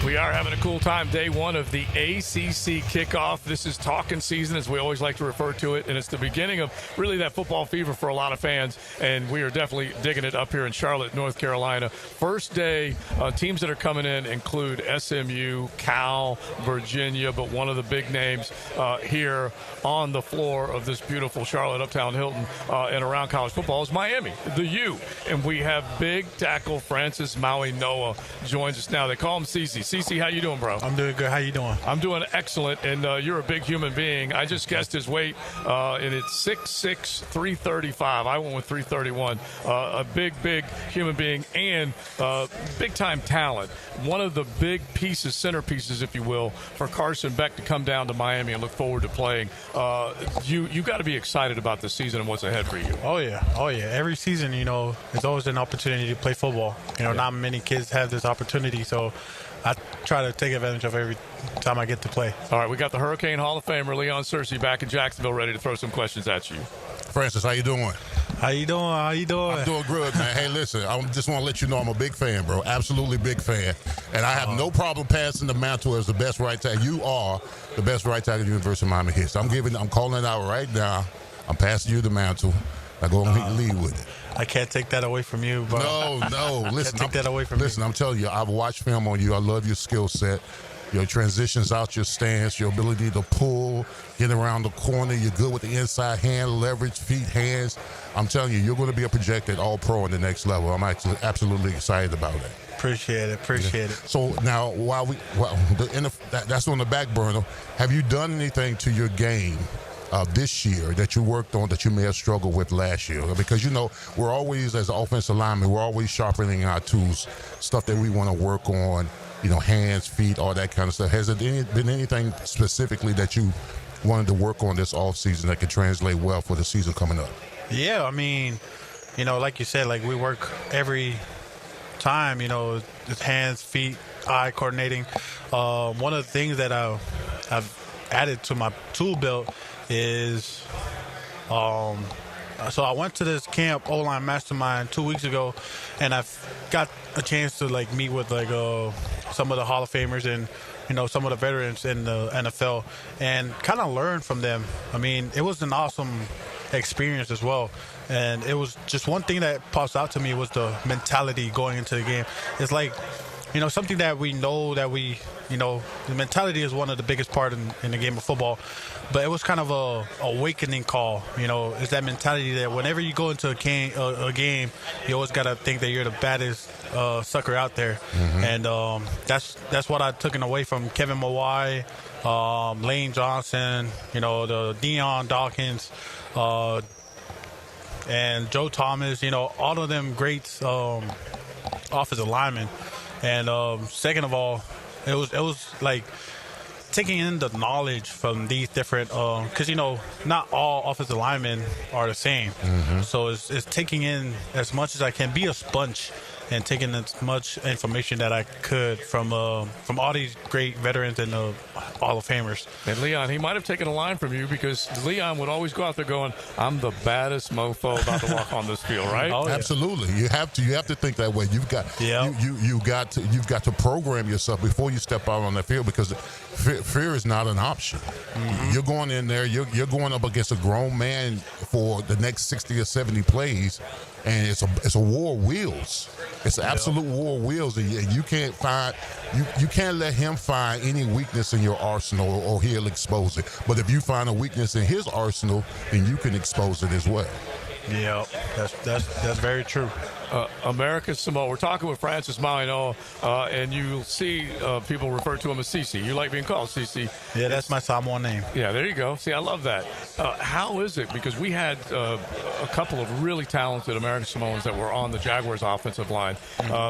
We are having a cool time. Day one of the ACC kickoff. This is talking season, as we always like to refer to it, and it's the beginning of really that football fever for a lot of fans, and we are definitely digging it up here in Charlotte, North Carolina. First day, teams that are coming in include SMU, Cal, Virginia, but one of the big names here on the floor of this beautiful Charlotte Uptown Hilton and around college football is Miami, the U. And we have big tackle Francis Mauigoa joins us now. They call him Sisi. Sisi, how you doing, bro? I'm doing good. How you doing? I'm doing excellent, and you're a big human being. I just guessed his weight, and it's 6'6", 335. I went with 331. A big human being and big-time talent. One of the big pieces, centerpieces, if you will, for Carson Beck to come down to Miami and look forward to playing. You got to be excited about this season and what's ahead for you. Oh, yeah. Every season, there's always an opportunity to play football. Not many kids have this opportunity, so I try to take advantage of every time I get to play. All right, we got the Hurricane Hall of Famer Leon Searcy back in Jacksonville, ready to throw some questions at you. Francis, how you doing? How you doing? I'm doing good, man. Hey, listen, I just want to let you know I'm a big fan, bro. Absolutely big fan. And I have no problem passing the mantle as the best right tackle. You are the best right tackle in the University of Miami history. I'm calling it out right now. I'm passing you the mantle. I go and lead with it. I can't take that away from you, bro. No. Listen, take that away from listen, I'm telling you, I've watched film on you. I love your skill set. Your transitions out your stance, your ability to pull, get around the corner. You're good with the inside hand, leverage, feet, hands. I'm telling you, you're going to be a projected all-pro in the next level. I'm actually absolutely excited about it. Appreciate it. So now, that's on the back burner. Have you done anything to your game this year that you worked on that you may have struggled with last year? Because, we're always, as an offensive lineman, we're always sharpening our tools, stuff that we want to work on, hands, feet, all that kind of stuff. Has there been anything specifically that you wanted to work on this offseason that could translate well for the season coming up? Yeah, like you said, like we work every time, it's hands, feet, eye coordinating. One of the things that I've added to my tool belt is so I went to this camp, O-line Mastermind, 2 weeks ago, and I've got a chance to meet with some of the Hall of Famers and some of the veterans in the NFL and kind of learn from them. It was an awesome experience as well, and it was just one thing that pops out to me was the mentality going into the game. It's like something that we know that the mentality is one of the biggest part in the game of football. But it was kind of a awakening call, it's that mentality that whenever you go into a game, you always got to think that you're the baddest sucker out there. Mm-hmm. And that's what I took away from Kevin Mawai, Lane Johnson, the Deion Dawkins, and Joe Thomas, all of them great offensive linemen. And second of all, it was like taking in the knowledge from these different, because not all offensive linemen are the same. Mm-hmm. So it's taking in as much as I can, be a sponge, and taking as much information that I could from all these great veterans and Hall of Famers. And Leon, he might have taken a line from you because Leon would always go out there going, "I'm the baddest mofo about to walk on this field," right? Oh, yeah. Absolutely. You have to think that way. You've got you've got to program yourself before you step out on that field, because fear is not an option. Mm-hmm. You're going in there. You're going up against a grown man for the next 60 or 70 plays. And it's a war of wheels. It's an absolute war of wheels, and you can't you can't let him find any weakness in your arsenal, or he'll expose it. But if you find a weakness in his arsenal, then you can expose it as well. Yeah, that's very true. America's Samoa. We're talking with Francis Mauigoa, and you'll see people refer to him as Sisi. You like being called Sisi. Yeah, that's my Samoan name. Yeah, there you go. See, I love that. How is it? Because we had a couple of really talented American Samoans that were on the Jaguars' offensive line.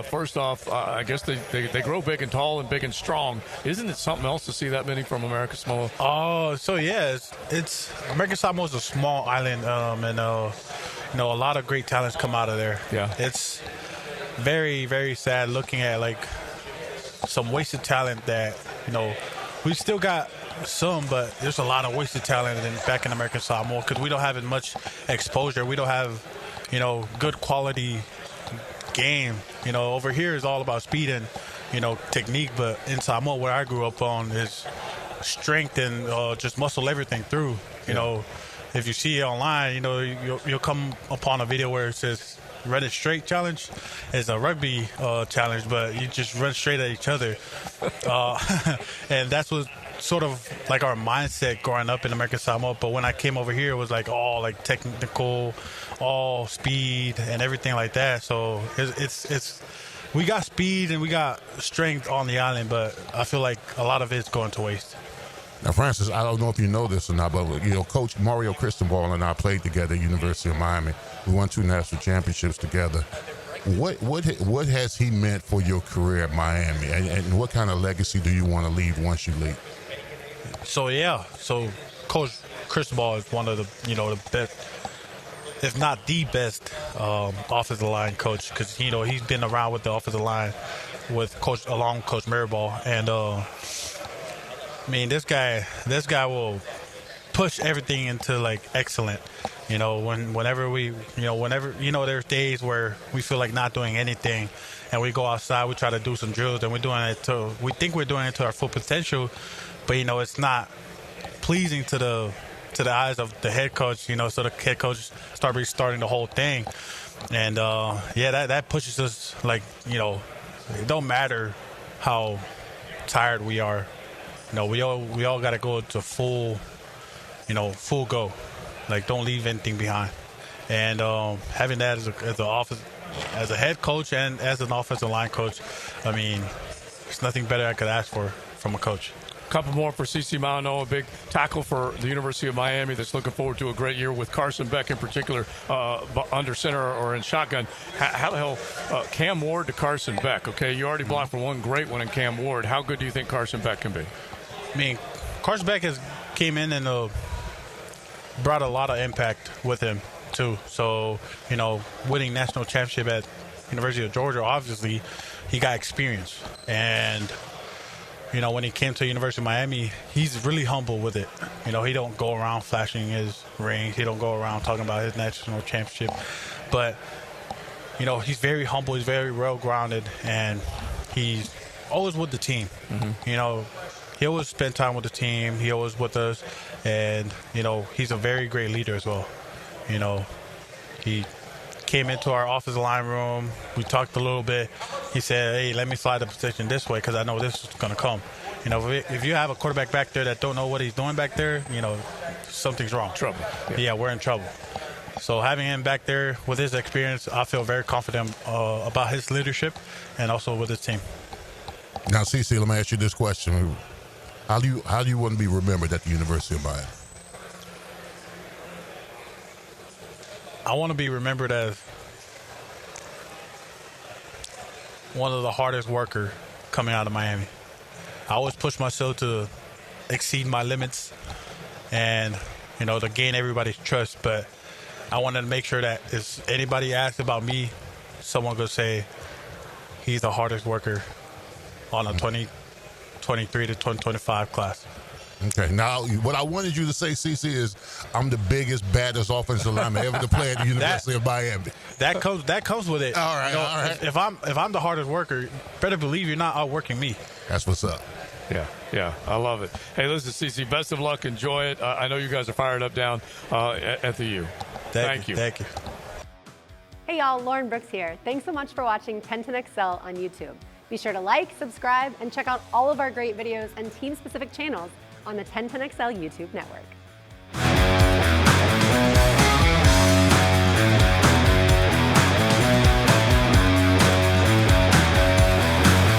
First off, I guess they grow big and tall and big and strong. Isn't it something else to see that many from American Samoa? So yeah, it's American Samoa is a small island, and a lot of great talents come out of there. Yeah. It's very, very sad looking at some wasted talent that, we still got some, but there's a lot of wasted talent back in American Samoa because we don't have as much exposure. We don't have, good quality game. Over here is all about speed and, technique. But in Samoa, where I grew up on, is strength and just muscle everything through. If you see it online, you'll come upon a video where it says run it straight challenge. It's a rugby challenge, but you just run straight at each other. And that's what sort of like our mindset growing up in American Samoa. But when I came over here, it was like all like technical, all speed and everything like that. So it's we got speed and we got strength on the island, but I feel like a lot of it's going to waste. Now, Francis, I don't know if you know this or not, but Coach Mario Cristobal and I played together at University of Miami. We won 2 national championships together. What has he meant for your career at Miami, and what kind of legacy do you want to leave once you leave? So Coach Cristobal is one of the best, if not the best, offensive line coach, because he's been around with the offensive line with Coach Maribal, and this guy will push everything into like excellent. Whenever there's days where we feel like not doing anything, and we go outside, we try to do some drills, and we think we're doing it to our full potential, but it's not pleasing to the eyes of the head coach. So the head coach starts restarting the whole thing, and that pushes us. Like it don't matter how tired we are. We all got to go to full go. Like, don't leave anything behind. And having that as a head coach and as an offensive line coach, there's nothing better I could ask for from a coach. Couple more for Sisi Mauigoa, a big tackle for the University of Miami that's looking forward to a great year with Carson Beck in particular under center or in shotgun. How the hell, Cam Ward to Carson Beck, okay? You already blocked for one great one in Cam Ward. How good do you think Carson Beck can be? Carson Beck came in and brought a lot of impact with him too. So, winning national championship at University of Georgia, obviously he got experience. And, when he came to University of Miami, he's really humble with it. He don't go around flashing his rings. He don't go around talking about his national championship. But, he's very humble. He's very well-grounded. And he's always with the team. Mm-hmm. He always spend time with the team. He always with us. And, he's a very great leader as well. He came into our offensive line room. We talked a little bit. He said, hey, let me slide the position this way because I know this is going to come. If you have a quarterback back there that don't know what he's doing back there, something's wrong. Trouble. Yeah, we're in trouble. So having him back there with his experience, I feel very confident about his leadership and also with his team. Now, Sisi, let me ask you this question. How do you want to be remembered at the University of Miami? I want to be remembered as one of the hardest worker coming out of Miami. I always push myself to exceed my limits and, to gain everybody's trust. But I wanted to make sure that if anybody asks about me, someone could say he's the hardest worker on a 2023 to 2025 class. Okay, now what I wanted you to say, Sisi, is I'm the biggest, baddest offensive lineman ever to play at the University of Miami. That comes with it. All right, all right. If I'm the hardest worker, better believe you're not outworking me. That's what's up. Yeah, I love it. Hey, listen, Sisi, best of luck. Enjoy it. I know you guys are fired up down at the U. Thank you. Thank you. Hey, y'all, Lauren Brooks here. Thanks so much for watching 1010XL on YouTube. Be sure to like, subscribe, and check out all of our great videos and team-specific channels on the 1010XL YouTube network.